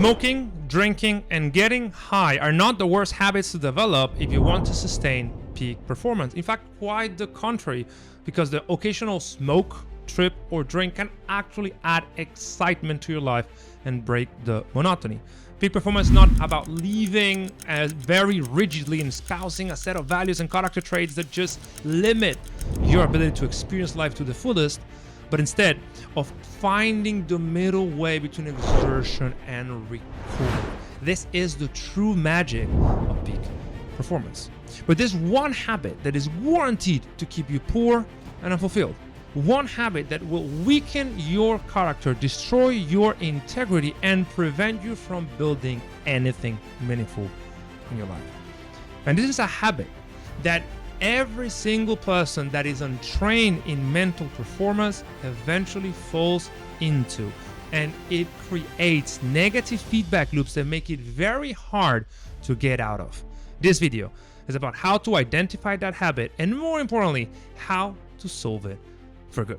Smoking, drinking, and getting high are not the worst habits to develop if you want to sustain peak performance. In fact, quite the contrary, because the occasional smoke, trip, or drink can actually add excitement to your life and break the monotony. Peak performance is not about living very rigidly and espousing a set of values and character traits that just limit your ability to experience life to the fullest, but instead of finding the middle way between exertion and recovery. This is the true magic of peak performance. But there's one habit that is guaranteed to keep you poor and unfulfilled. One habit that will weaken your character, destroy your integrity, and prevent you from building anything meaningful in your life. And this is a habit that every single person that is untrained in mental performance eventually falls into, and it creates negative feedback loops that make it very hard to get out of. This video is about how to identify that habit and, more importantly, how to solve it for good.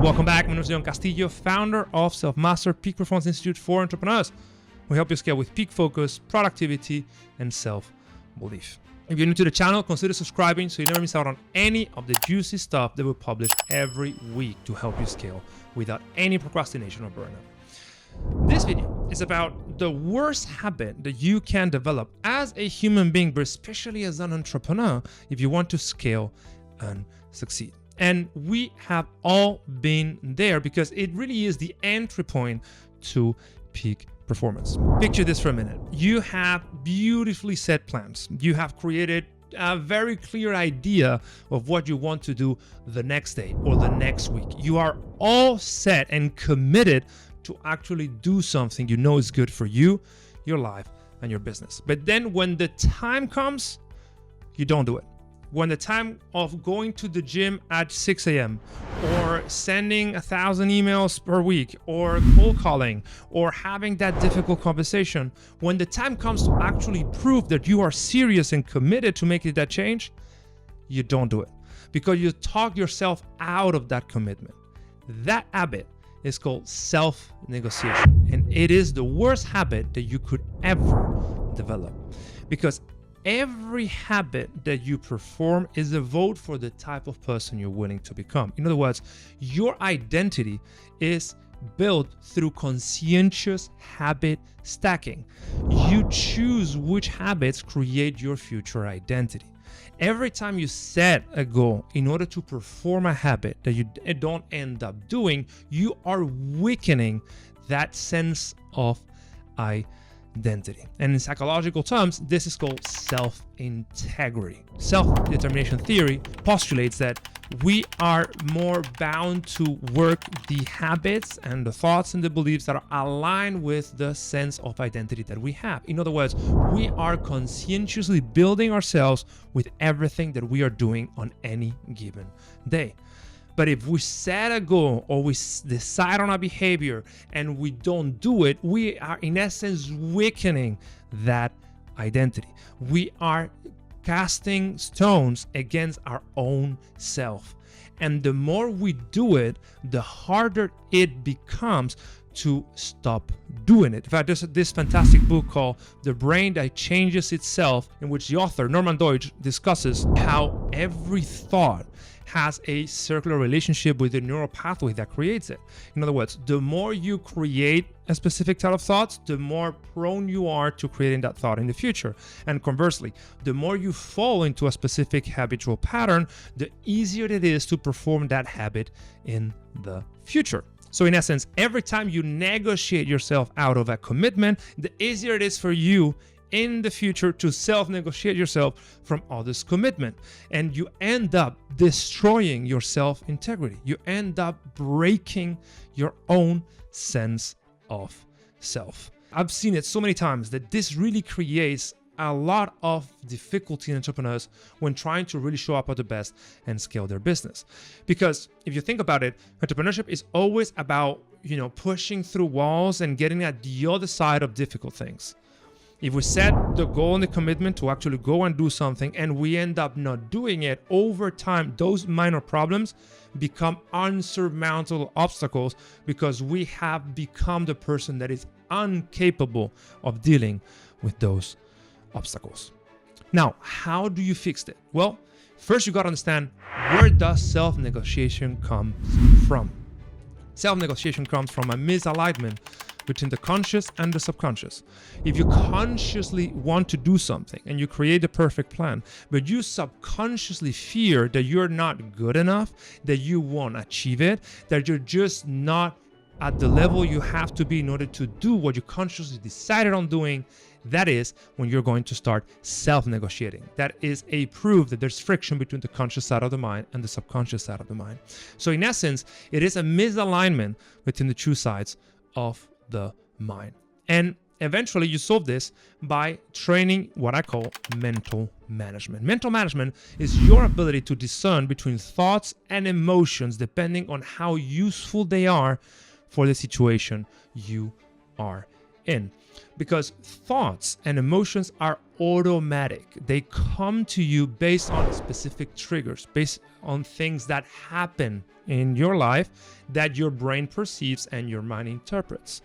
Welcome back. My name is Castillo, founder of Selfmastered, Peak Performance Institute for Entrepreneurs. We help you scale with peak focus, productivity, and self-belief. If you're new to the channel, consider subscribing so you never miss out on any of the juicy stuff that we publish every week to help you scale without any procrastination or burnout. This video is about the worst habit that you can develop as a human being, but especially as an entrepreneur, if you want to scale and succeed. And we have all been there because it really is the entry point to peak performance. Picture this for a minute. You have beautifully set plans. You have created a very clear idea of what you want to do the next day or the next week. You are all set and committed to actually do something you know is good for you, your life, and your business. But then when the time comes, you don't do it. When the time of going to the gym at 6 a.m. or sending 1,000 emails per week or cold calling or having that difficult conversation, when the time comes to actually prove that you are serious and committed to making that change, you don't do it because you talk yourself out of that commitment. That habit is called self-negotiation, and it is the worst habit that you could ever develop because every habit that you perform is a vote for the type of person you're willing to become. In other words, your identity is built through conscientious habit stacking. You choose which habits create your future identity. Every time you set a goal in order to perform a habit that you don't end up doing, you are weakening that sense of identity. And in psychological terms, this is called self-integrity. Self-determination theory postulates that we are more bound to work the habits and the thoughts and the beliefs that are aligned with the sense of identity that we have. In other words, we are conscientiously building ourselves with everything that we are doing on any given day. But if we set a goal or we decide on a behavior and we don't do it, we are in essence weakening that identity. We are casting stones against our own self. And the more we do it, the harder it becomes to stop doing it. In fact, there's this fantastic book called The Brain That Changes Itself, in which the author, Norman Deutsch, discusses how every thought has a circular relationship with the neural pathway that creates it. In other words, the more you create a specific set of thoughts, the more prone you are to creating that thought in the future. And conversely, the more you fall into a specific habitual pattern, the easier it is to perform that habit in the future. So in essence, every time you negotiate yourself out of a commitment, the easier it is for you in the future to self-negotiate yourself from others' commitment. And you end up destroying your self-integrity. You end up breaking your own sense of self. I've seen it so many times that this really creates a lot of difficulty in entrepreneurs when trying to really show up at the best and scale their business. Because if you think about it, entrepreneurship is always about, pushing through walls and getting at the other side of difficult things. If we set the goal and the commitment to actually go and do something and we end up not doing it, over time, those minor problems become unsurmountable obstacles because we have become the person that is incapable of dealing with those obstacles. Now, how do you fix it? Well, first you got to understand, where does self-negotiation come from? Self-negotiation comes from a misalignment between the conscious and the subconscious. If you consciously want to do something and you create the perfect plan, but you subconsciously fear that you're not good enough, that you won't achieve it, that you're just not at the level you have to be in order to do what you consciously decided on doing, that is when you're going to start self-negotiating. That is a proof that there's friction between the conscious side of the mind and the subconscious side of the mind. So in essence, it is a misalignment between the two sides of the mind. And eventually you solve this by training what I call mental management. Mental management is your ability to discern between thoughts and emotions depending on how useful they are for the situation you are in. Because thoughts and emotions are automatic. They come to you based on specific triggers, based on things that happen in your life that your brain perceives and your mind interprets.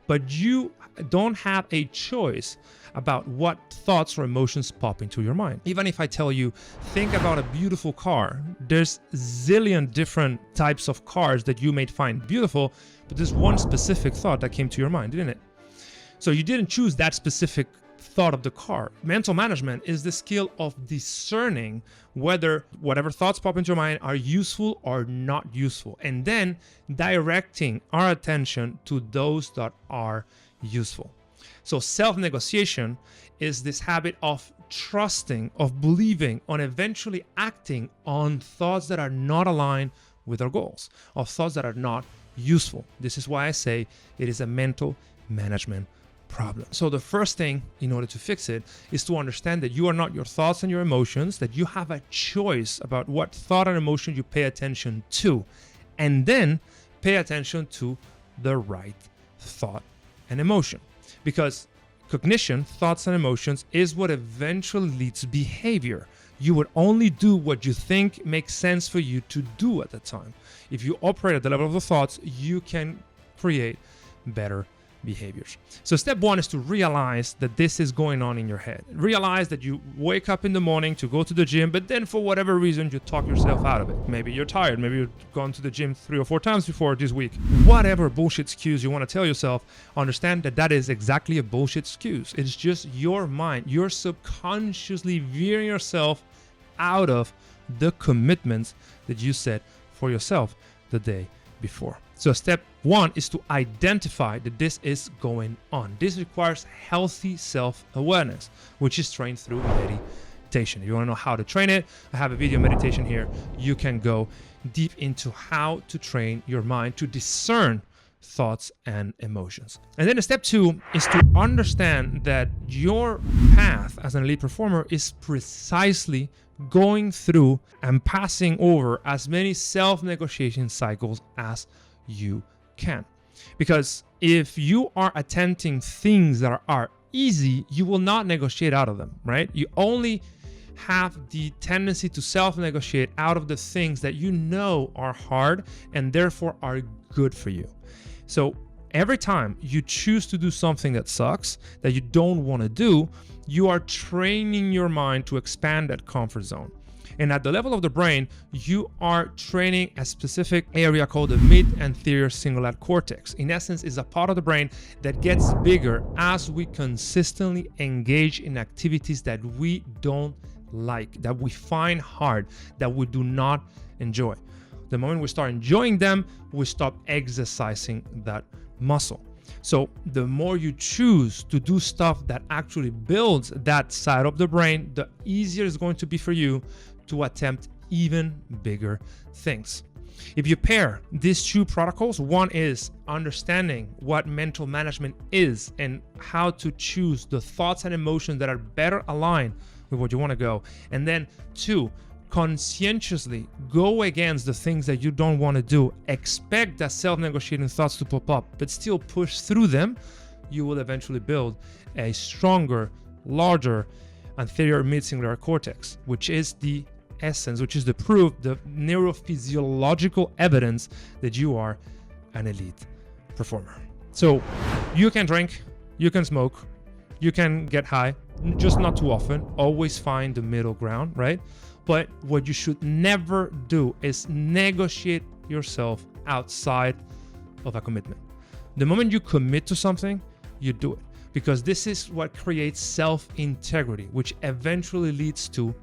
But you don't have a choice about what thoughts or emotions pop into your mind. Even if I tell you, think about a beautiful car, there's zillion different types of cars that you may find beautiful, but there's one specific thought that came to your mind, didn't it? So you didn't choose that specific thought of the car. Mental management is the skill of discerning whether whatever thoughts pop into your mind are useful or not useful, and then directing our attention to those that are useful. So self-negotiation is this habit of trusting, of believing, on eventually acting on thoughts that are not aligned with our goals, of thoughts that are not useful. This is why I say it is a mental management problem. So the first thing in order to fix it is to understand that you are not your thoughts and your emotions, that you have a choice about what thought and emotion you pay attention to, and then pay attention to the right thought and emotion. Because cognition, thoughts and emotions, is what eventually leads to behavior. You would only do what you think makes sense for you to do at the time. If you operate at the level of the thoughts, you can create better behaviors. So step one is to realize that this is going on in your head. Realize that you wake up in the morning to go to the gym, but then for whatever reason you talk yourself out of it. Maybe you're tired, maybe you've gone to the gym 3 or 4 times before this week. Whatever bullshit excuse you want to tell yourself, understand that that is exactly a bullshit excuse. It's just your mind. You're subconsciously veering yourself out of the commitments that you set for yourself the day before. So step one is to identify that this is going on. This requires healthy self-awareness, which is trained through meditation. If you want to know how to train it, I have a video meditation here. You can go deep into how to train your mind to discern thoughts and emotions. And then step two is to understand that your path as an elite performer is precisely going through and passing over as many self-negotiation cycles as you can. Because if you are attempting things that are easy, you will not negotiate out of them, right? You only have the tendency to self-negotiate out of the things that you know are hard and therefore are good for you. So every time you choose to do something that sucks, that you don't want to do, you are training your mind to expand that comfort zone. And at the level of the brain, you are training a specific area called the mid-anterior cingulate cortex. In essence, is a part of the brain that gets bigger as we consistently engage in activities that we don't like, that we find hard, that we do not enjoy. The moment we start enjoying them, we stop exercising that muscle. So the more you choose to do stuff that actually builds that side of the brain, the easier it's going to be for you to attempt even bigger things. If you pair these two protocols, one is understanding what mental management is and how to choose the thoughts and emotions that are better aligned with what you want to go. And then two, conscientiously go against the things that you don't want to do. Expect that self-negotiating thoughts to pop up, but still push through them. you will eventually build a stronger, larger, anterior mid-cingulate cortex, which is the essence, which is the proof, the neurophysiological evidence that you are an elite performer. So you can drink, you can smoke, you can get high, just not too often. Always find the middle ground, right? But what you should never do is negotiate yourself outside of a commitment. The moment you commit to something, you do it, because this is what creates self-integrity, which eventually leads to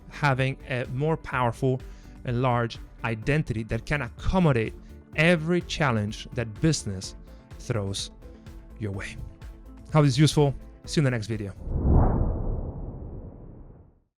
having a more powerful and large identity that can accommodate every challenge that business throws your way. Hope this is useful. See you in the next video.